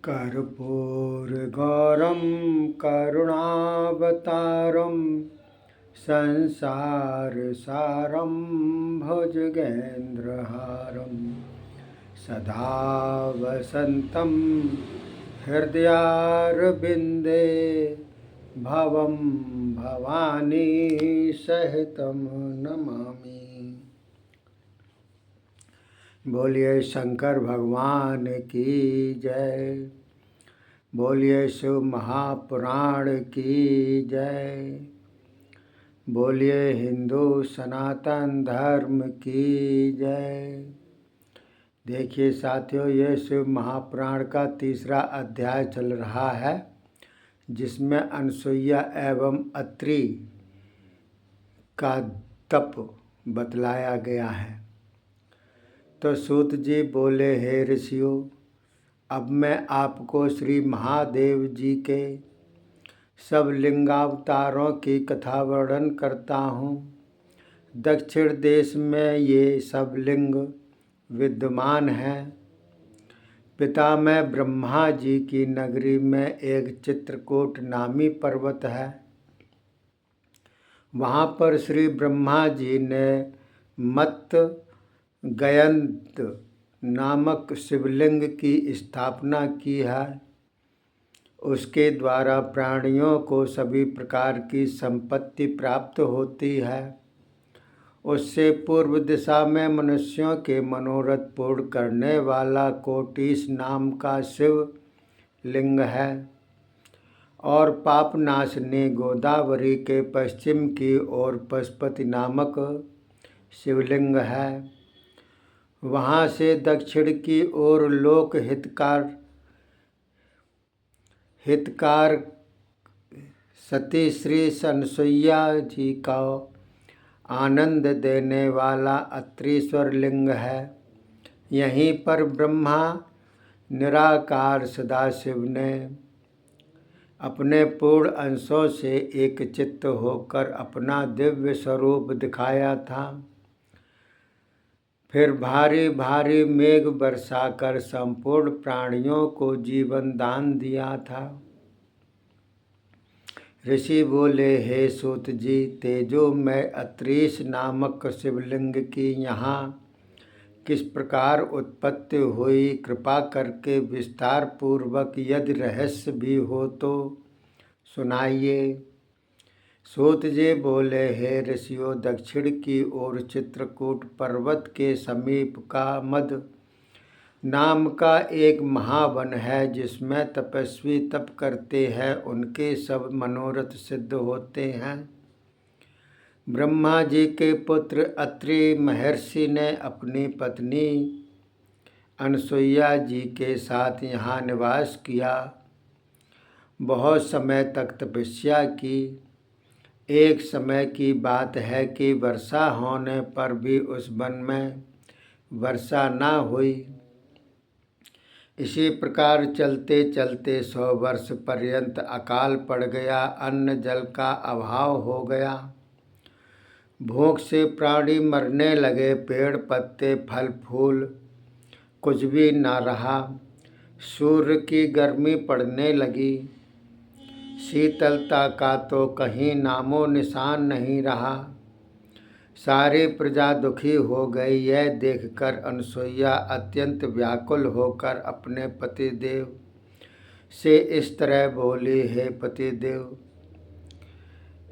कर्पूरगौरं करुणावतारं संसारसारं भुजगेन्द्रहारं सदा वसन्तं हृदयारविन्दे भवं भवानी सहितं नमामि। बोलिए शंकर भगवान की जय। बोलिए शिव महापुराण की जय। बोलिए हिंदू सनातन धर्म की जय। देखिए साथियों, ये शिव महापुराण का तीसरा अध्याय चल रहा है, जिसमें अनसुईया एवं अत्रि का तप बतलाया गया है। तो सूत जी बोले, हे ऋषियों, अब मैं आपको श्री महादेव जी के सब लिंगावतारों की कथा वर्णन करता हूँ। दक्षिण देश में ये सब लिंग विद्यमान हैं। पिता में ब्रह्मा जी की नगरी में एक चित्रकूट नामी पर्वत है। वहाँ पर श्री ब्रह्मा जी ने मत गयंत नामक शिवलिंग की स्थापना की है। उसके द्वारा प्राणियों को सभी प्रकार की संपत्ति प्राप्त होती है। उससे पूर्व दिशा में मनुष्यों के मनोरथ पूर्ण करने वाला कोटिस नाम का शिव लिंग है और पापनाशनी गोदावरी के पश्चिम की ओर पशुपति नामक शिवलिंग है। वहाँ से दक्षिण की ओर लोक हितकार सती श्री अनसुईया जी का आनंद देने वाला अत्रीश्वर लिंग है। यहीं पर ब्रह्मा निराकार सदाशिव ने अपने पूर्ण अंशों से एक चित्त होकर अपना दिव्य स्वरूप दिखाया था। फिर भारी भारी मेघ बरसाकर संपूर्ण प्राणियों को जीवन दान दिया था। ऋषि बोले, हे सूत जी, तेजो में अत्रीश नामक शिवलिंग की यहाँ किस प्रकार उत्पत्ति हुई, कृपा करके विस्तार पूर्वक यदि रहस्य भी हो तो सुनाइए। सूत जी बोले, हे ऋषियों, दक्षिण की ओर चित्रकूट पर्वत के समीप का मद नाम का एक महावन है, जिसमें तपस्वी तप करते हैं, उनके सब मनोरथ सिद्ध होते हैं। ब्रह्मा जी के पुत्र अत्रि महर्षि ने अपनी पत्नी अनसुईया जी के साथ यहाँ निवास किया। बहुत समय तक तपस्या की। एक समय की बात है कि वर्षा होने पर भी उस वन में वर्षा न हुई। इसी प्रकार चलते चलते 100 वर्ष पर्यंत अकाल पड़ गया। अन्न जल का अभाव हो गया। भूख से प्राणी मरने लगे। पेड़ पत्ते फल फूल कुछ भी न रहा। सूर्य की गर्मी पड़ने लगी। शीतलता का तो कहीं नामो निशान नहीं रहा। सारी प्रजा दुखी हो गई। यह देखकर अनसुईया अत्यंत व्याकुल होकर अपने पतिदेव से इस तरह बोली, हे पतिदेव,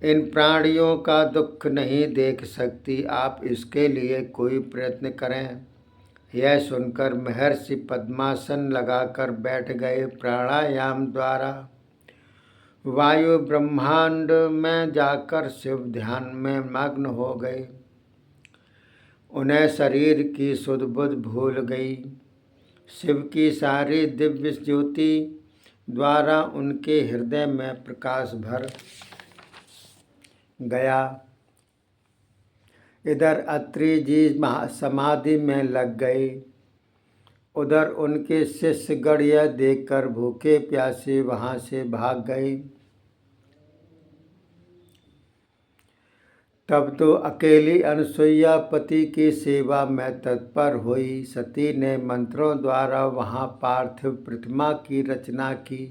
इन प्राणियों का दुख नहीं देख सकती, आप इसके लिए कोई प्रयत्न करें। यह सुनकर महर्षि पद्मासन लगाकर बैठ गए। प्राणायाम द्वारा वायु ब्रह्मांड में जाकर शिव ध्यान में मग्न हो गए। उन्हें शरीर की सुध बुध भूल गई। शिव की सारी दिव्य ज्योति द्वारा उनके हृदय में प्रकाश भर गया। इधर अत्रि जी समाधि में लग गए। उधर उनके शिष्य गण यह देखकर भूखे प्यासे वहाँ से भाग गए। तब तो अकेली अनसुईया पति की सेवा में तत्पर हुई। सती ने मंत्रों द्वारा वहाँ पार्थिव प्रतिमा की रचना की।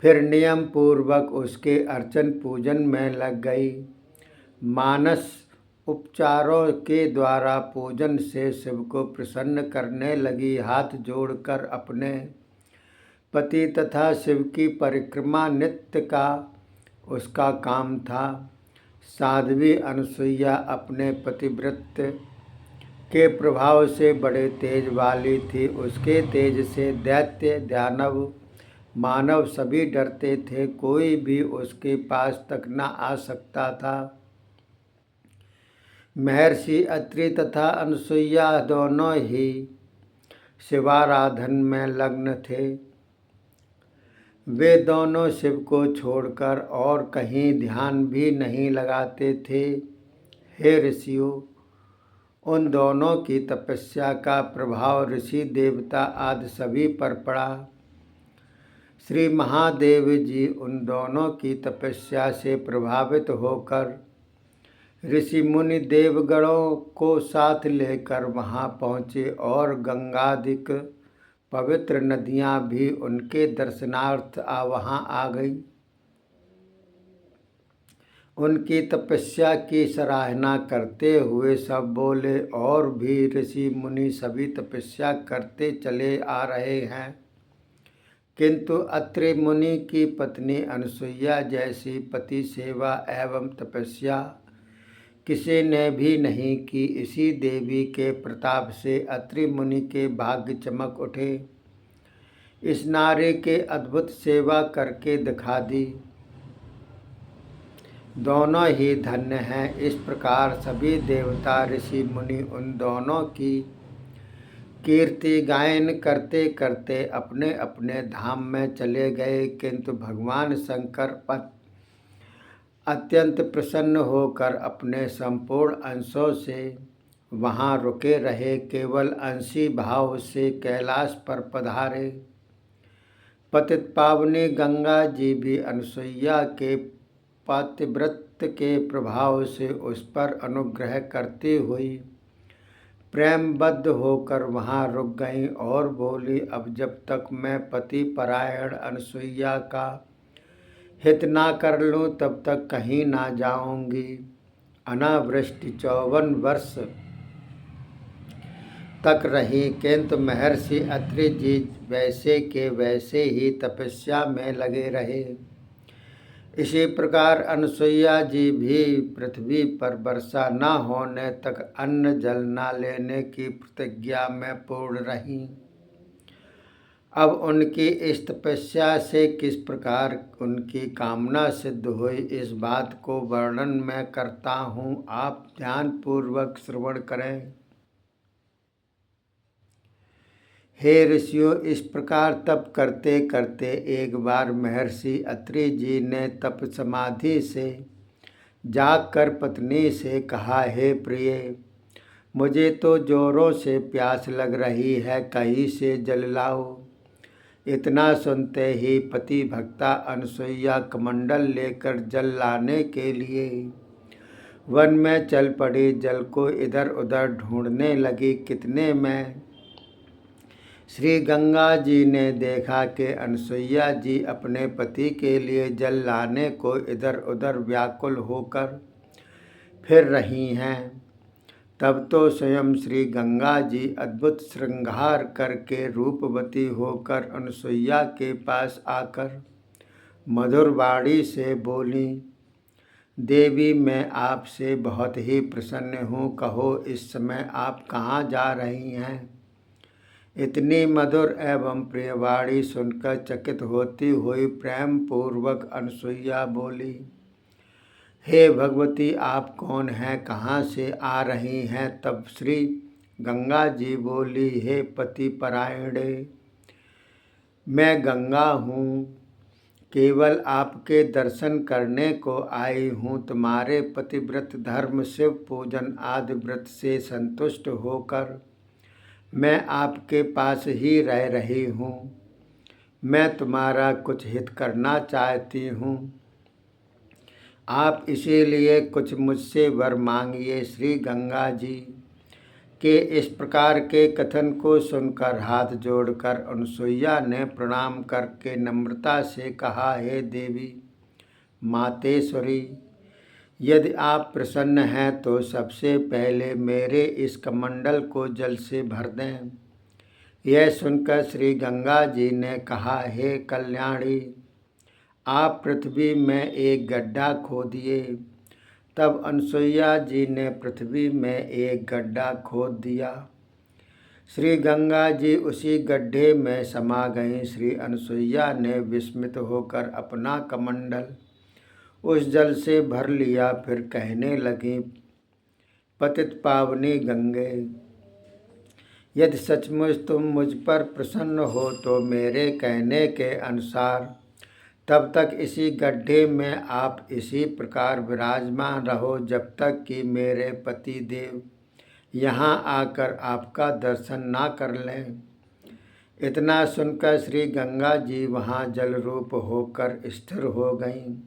फिर नियम पूर्वक उसके अर्चन पूजन में लग गई। मानस उपचारों के द्वारा पूजन से शिव को प्रसन्न करने लगी। हाथ जोड़कर अपने पति तथा शिव की परिक्रमा नित्य का उसका काम था। साध्वी अनसुईया अपने पतिव्रत के प्रभाव से बड़े तेज वाली थी। उसके तेज से दैत्य दानव मानव सभी डरते थे। कोई भी उसके पास तक न आ सकता था। महर्षि अत्रि तथा अनसुईया दोनों ही शिवाराधन में लग्न थे। वे दोनों शिव को छोड़कर और कहीं ध्यान भी नहीं लगाते थे। हे ऋषियों, उन दोनों की तपस्या का प्रभाव ऋषि देवता आदि सभी पर पड़ा। श्री महादेव जी उन दोनों की तपस्या से प्रभावित होकर ऋषि मुनि देवगणों को साथ लेकर वहाँ पहुँचे और गंगादिक पवित्र नदियाँ भी उनके दर्शनार्थ वहाँ आ गई। उनकी तपस्या की सराहना करते हुए सब बोले, और भी ऋषि मुनि सभी तपस्या करते चले आ रहे हैं, किंतु अत्रि मुनि की पत्नी अनसुईया जैसी पति सेवा एवं तपस्या किसी ने भी नहीं की। इसी देवी के प्रताप से अत्रि मुनि के भाग्य चमक उठे। इस नारी के अद्भुत सेवा करके दिखा दी। दोनों ही धन्य हैं। इस प्रकार सभी देवता ऋषि मुनि उन दोनों की कीर्ति गायन करते करते अपने अपने धाम में चले गए, किंतु भगवान शंकर अत्यंत प्रसन्न होकर अपने संपूर्ण अंशों से वहाँ रुके रहे। केवल अंशी भाव से कैलाश पर पधारे। पतित पावनी गंगा जी भी अनसुईया के पतिव्रत के प्रभाव से उस पर अनुग्रह करती हुई प्रेमबद्ध होकर वहाँ रुक गईं और बोली, अब जब तक मैं पति परायण अनसुईया का हित ना कर लूँ तब तक कहीं ना जाऊंगी। अनावृष्टि 54 वर्ष तक रही, किंतु महर्षि अत्रि जी वैसे के वैसे ही तपस्या में लगे रहे। इसी प्रकार अनसुईया जी भी पृथ्वी पर वर्षा न होने तक अन्न जल न लेने की प्रतिज्ञा में पूर्ण रहीं। अब उनकी इस तपस्या से किस प्रकार उनकी कामना सिद्ध हुई, इस बात को वर्णन मैं करता हूँ, आप ध्यानपूर्वक श्रवण करें। हे ऋषियों, इस प्रकार तप करते करते एक बार महर्षि अत्रि जी ने तप समाधि से जागकर पत्नी से कहा, हे प्रिय, मुझे तो जोरों से प्यास लग रही है, कहीं से जल लाओ। इतना सुनते ही पति भक्ता अनसुईया कमंडल लेकर जल लाने के लिए वन में चल पड़ी। जल को इधर उधर ढूंढने लगी। कितने में श्री गंगा जी ने देखा कि अनसुईया जी अपने पति के लिए जल लाने को इधर उधर व्याकुल होकर फिर रही हैं। तब तो स्वयं श्री गंगा जी अद्भुत श्रृंगार करके रूपवती होकर अनसुईया के पास आकर मधुर वाणी से बोली, देवी, मैं आपसे बहुत ही प्रसन्न हूँ, कहो इस समय आप कहाँ जा रही हैं। इतनी मधुर एवं प्रियवाणी सुनकर चकित होती हुई प्रेम पूर्वक अनसुईया बोली, हे भगवती, आप कौन हैं, कहाँ से आ रही हैं। तब श्री गंगा जी बोली, हे पति परायणे, मैं गंगा हूँ, केवल आपके दर्शन करने को आई हूँ। तुम्हारे पतिव्रत धर्म शिव पूजन आदि व्रत से संतुष्ट होकर मैं आपके पास ही रह रही हूँ। मैं तुम्हारा कुछ हित करना चाहती हूँ। आप इसीलिए कुछ मुझसे वर मांगिए। श्री गंगा जी के इस प्रकार के कथन को सुनकर हाथ जोड़कर अनुसुईया ने प्रणाम करके नम्रता से कहा, हे देवी मातेश्वरी, यदि आप प्रसन्न हैं तो सबसे पहले मेरे इस कमंडल को जल से भर दें। यह सुनकर श्री गंगा जी ने कहा, हे कल्याणी, आप पृथ्वी में एक गड्ढा खोदिए। तब अनुसुईया जी ने पृथ्वी में एक गड्ढा खोद दिया। श्री गंगा जी उसी गड्ढे में समा गईं। श्री अनुसुईया ने विस्मित होकर अपना कमंडल उस जल से भर लिया। फिर कहने लगी, पतित पावनी गंगे, यदि सचमुच तुम मुझ पर प्रसन्न हो तो मेरे कहने के अनुसार तब तक इसी गड्ढे में आप इसी प्रकार विराजमान रहो जब तक कि मेरे पति देव यहाँ आकर आपका दर्शन ना कर लें। इतना सुनकर श्री गंगा जी वहाँ जल रूप होकर स्थिर हो गईं।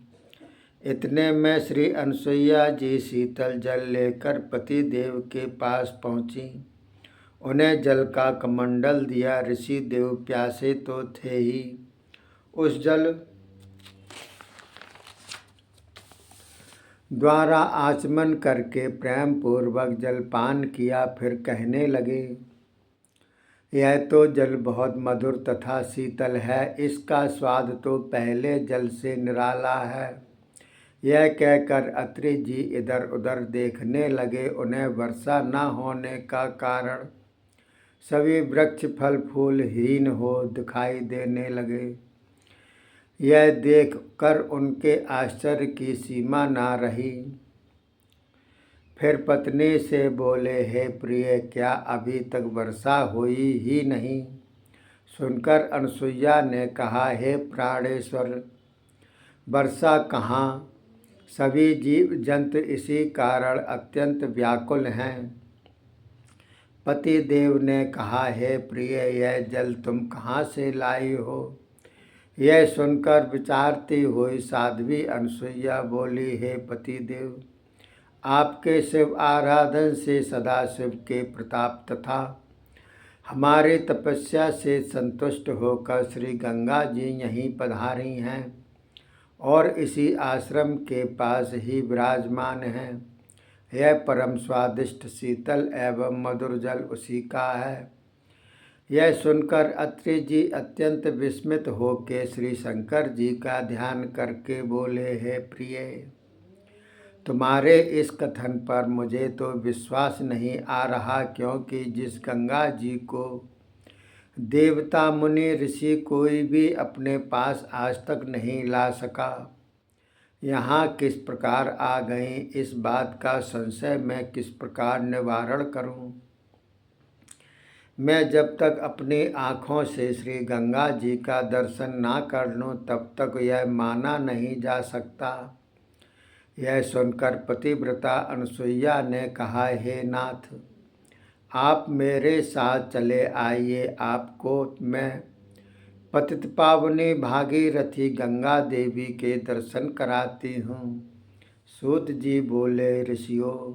इतने में श्री अनुसुईया जी शीतल जल लेकर पति देव के पास पहुँची। उन्हें जल का कमंडल दिया। ऋषि देव प्यासे तो थे ही, उस जल द्वारा आचमन करके प्रेम पूर्वक जलपान किया। फिर कहने लगे, यह तो जल बहुत मधुर तथा शीतल है, इसका स्वाद तो पहले जल से निराला है। यह कहकर अत्रि जी इधर उधर देखने लगे। उन्हें वर्षा न होने का कारण सभी वृक्ष फल फूल हीन हो दिखाई देने लगे। यह देख कर उनके आश्चर्य की सीमा ना रही। फिर पत्नी से बोले, हे प्रिय, क्या अभी तक वर्षा हुई ही नहीं? सुनकर अनुसुईया ने कहा, हे प्राणेश्वर, वर्षा कहाँ? सभी जीव जंतु इसी कारण अत्यंत व्याकुल हैं। पति देव ने कहा, हे प्रिय, यह जल तुम कहाँ से लाई हो? यह सुनकर विचारती हुई साध्वी अनुसुईया बोली, हे पति देव, आपके शिव आराधन से सदाशिव के प्रताप तथा हमारी तपस्या से संतुष्ट होकर श्री गंगा जी यहीं पधारी हैं और इसी आश्रम के पास ही विराजमान हैं। यह परम स्वादिष्ट शीतल एवं मधुर जल उसी का है। यह सुनकर अत्रि जी अत्यंत विस्मित होकर श्री शंकर जी का ध्यान करके बोले, हे प्रिय, तुम्हारे इस कथन पर मुझे तो विश्वास नहीं आ रहा, क्योंकि जिस गंगा जी को देवता मुनि ऋषि कोई भी अपने पास आज तक नहीं ला सका, यहाँ किस प्रकार आ गई, इस बात का संशय मैं किस प्रकार निवारण करूँ। मैं जब तक अपनी आँखों से श्री गंगा जी का दर्शन ना कर लूँ तब तक यह माना नहीं जा सकता। यह सुनकर पतिव्रता अनुसुईया ने कहा, हे नाथ, आप मेरे साथ चले आइए, आपको मैं पतित पावनी भागीरथी गंगा देवी के दर्शन कराती हूँ। सूत जी बोले, ऋषियों,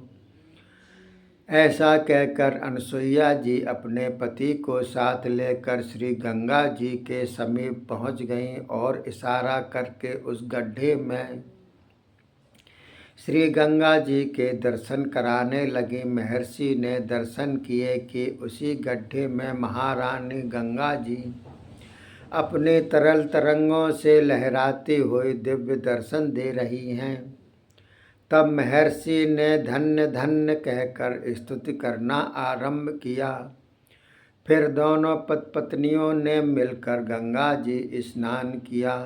ऐसा कहकर अनुसुईया जी अपने पति को साथ लेकर श्री गंगा जी के समीप पहुँच गईं और इशारा करके उस गड्ढे में श्री गंगा जी के दर्शन कराने लगी। महर्षि ने दर्शन किए कि उसी गड्ढे में महारानी गंगा जी अपने तरल तरंगों से लहराती हुई दिव्य दर्शन दे रही हैं। तब महर्षि ने धन्य धन्य कहकर स्तुति करना आरंभ किया। फिर दोनों पत्नियों ने मिलकर गंगा जी स्नान किया।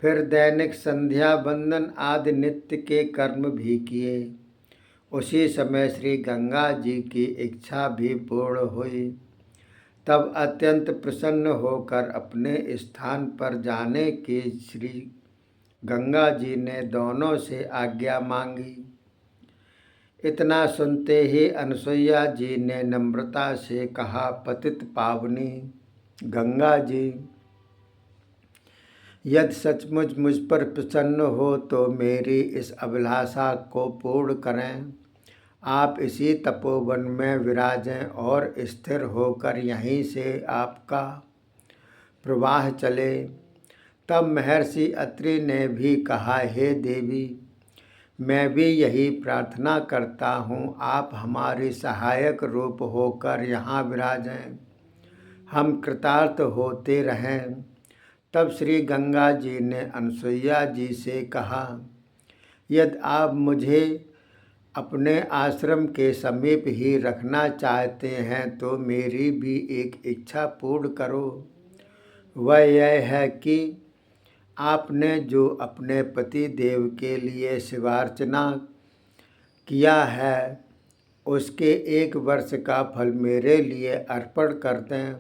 फिर दैनिक संध्या बंदन आदि नित्य के कर्म भी किए। उसी समय श्री गंगा जी की इच्छा भी पूर्ण हुई। तब अत्यंत प्रसन्न होकर अपने स्थान पर जाने की श्री गंगा जी ने दोनों से आज्ञा मांगी। इतना सुनते ही अनुसुईया जी ने नम्रता से कहा, पतित पावनी गंगा जी, यदि सचमुच मुझ पर प्रसन्न हो तो मेरी इस अभिलाषा को पूर्ण करें। आप इसी तपोवन में विराजें और स्थिर होकर यहीं से आपका प्रवाह चले। तब महर्षि अत्रि ने भी कहा, हे देवी, मैं भी यही प्रार्थना करता हूँ, आप हमारी सहायक रूप होकर यहाँ विराजें, हम कृतार्थ होते रहें। तब श्री गंगा जी ने अनसुईया जी से कहा, यदि आप मुझे अपने आश्रम के समीप ही रखना चाहते हैं तो मेरी भी एक इच्छा पूर्ण करो। वह यह है कि आपने जो अपने पति देव के लिए शिवार्चना किया है उसके 1 वर्ष का फल मेरे लिए अर्पण कर दें,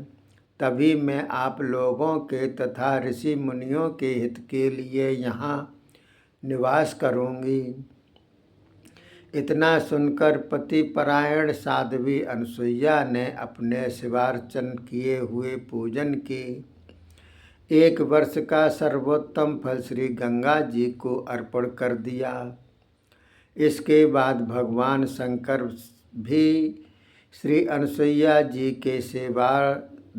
तभी मैं आप लोगों के तथा ऋषि मुनियों के हित के लिए यहाँ निवास करूँगी। इतना सुनकर पतिपरायण साध्वी अनसुईया ने अपने शिवार्चन किए हुए पूजन के 1 वर्ष का सर्वोत्तम फल श्री गंगा जी को अर्पण कर दिया। इसके बाद भगवान शंकर भी श्री अनसुईया जी के सेवा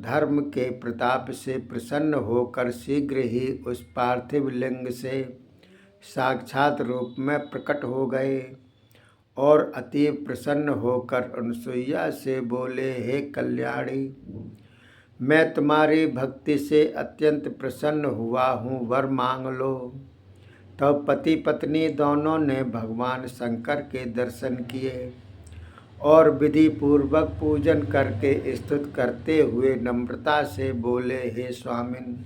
धर्म के प्रताप से प्रसन्न होकर शीघ्र ही उस पार्थिव लिंग से साक्षात रूप में प्रकट हो गए और अति प्रसन्न होकर अनसुईया से बोले, हे कल्याणी, मैं तुम्हारी भक्ति से अत्यंत प्रसन्न हुआ हूँ, वर मांग लो। तब पति पत्नी दोनों ने भगवान शंकर के दर्शन किए और विधि पूर्वक पूजन करके स्तुति करते हुए नम्रता से बोले, हे स्वामिन,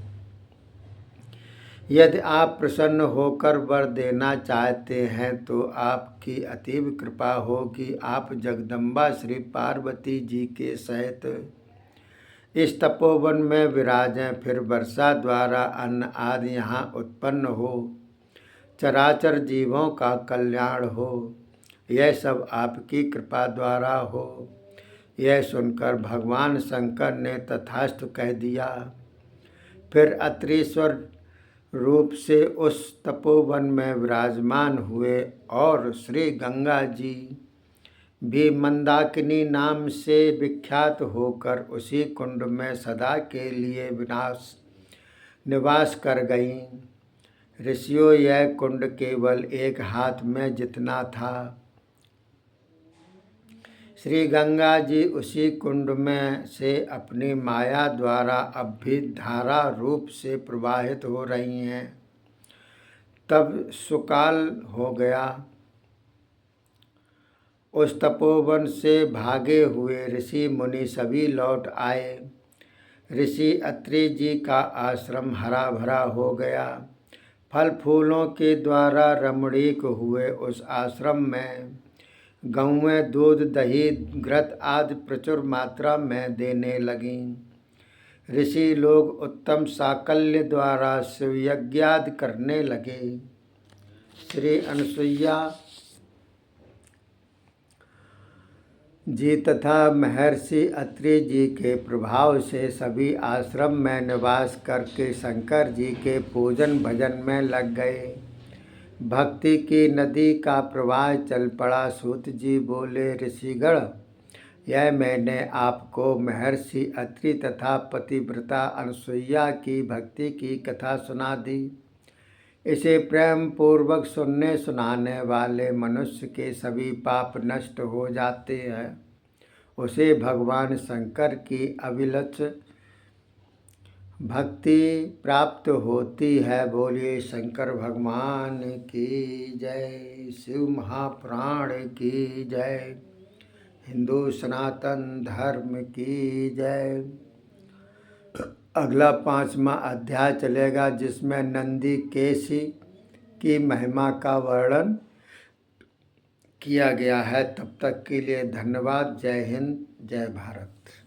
यदि आप प्रसन्न होकर वर देना चाहते हैं तो आपकी अतीव कृपा हो कि आप जगदम्बा श्री पार्वती जी के सहित इस तपोवन में विराजें, फिर वर्षा द्वारा अन्न आदि यहाँ उत्पन्न हो, चराचर जीवों का कल्याण हो, यह सब आपकी कृपा द्वारा हो। यह सुनकर भगवान शंकर ने तथास्तु कह दिया। फिर अत्रीश्वर रूप से उस तपोवन में विराजमान हुए और श्री गंगा जी भी मंदाकिनी नाम से विख्यात होकर उसी कुंड में सदा के लिए निवास कर गईं। ऋषियों, यह कुंड केवल 1 हाथ में जितना था। श्री गंगा जी उसी कुंड में से अपनी माया द्वारा अब भी धारा रूप से प्रवाहित हो रही हैं। तब सुकाल हो गया। उस तपोवन से भागे हुए ऋषि मुनि सभी लौट आए। ऋषि अत्रि जी का आश्रम हरा भरा हो गया। फल फूलों के द्वारा रमणीक हुए उस आश्रम में गौएं दूध, दही, घृत आदि प्रचुर मात्रा में देने लगीं। ऋषि लोग उत्तम साकल्य द्वारा शिवयज्ञादि करने लगे। श्री अनसुईया जी तथा महर्षि अत्रि जी के प्रभाव से सभी आश्रम में निवास करके शंकर जी के पूजन भजन में लग गए। भक्ति की नदी का प्रवाह चल पड़ा। सूत जी बोले, ऋषिगण, यह मैंने आपको महर्षि अत्रि तथा पतिव्रता अनसुईया की भक्ति की कथा सुना दी। इसे प्रेम पूर्वक सुनने सुनाने वाले मनुष्य के सभी पाप नष्ट हो जाते हैं। उसे भगवान शंकर की अविलच भक्ति प्राप्त होती है। बोलिए शंकर भगवान की जय। शिव महापुराण की जय। हिंदू सनातन धर्म की जय। अगला 5वां अध्याय चलेगा जिसमें नंदी केसी की महिमा का वर्णन किया गया है। तब तक के लिए धन्यवाद। जय हिंद, जय भारत।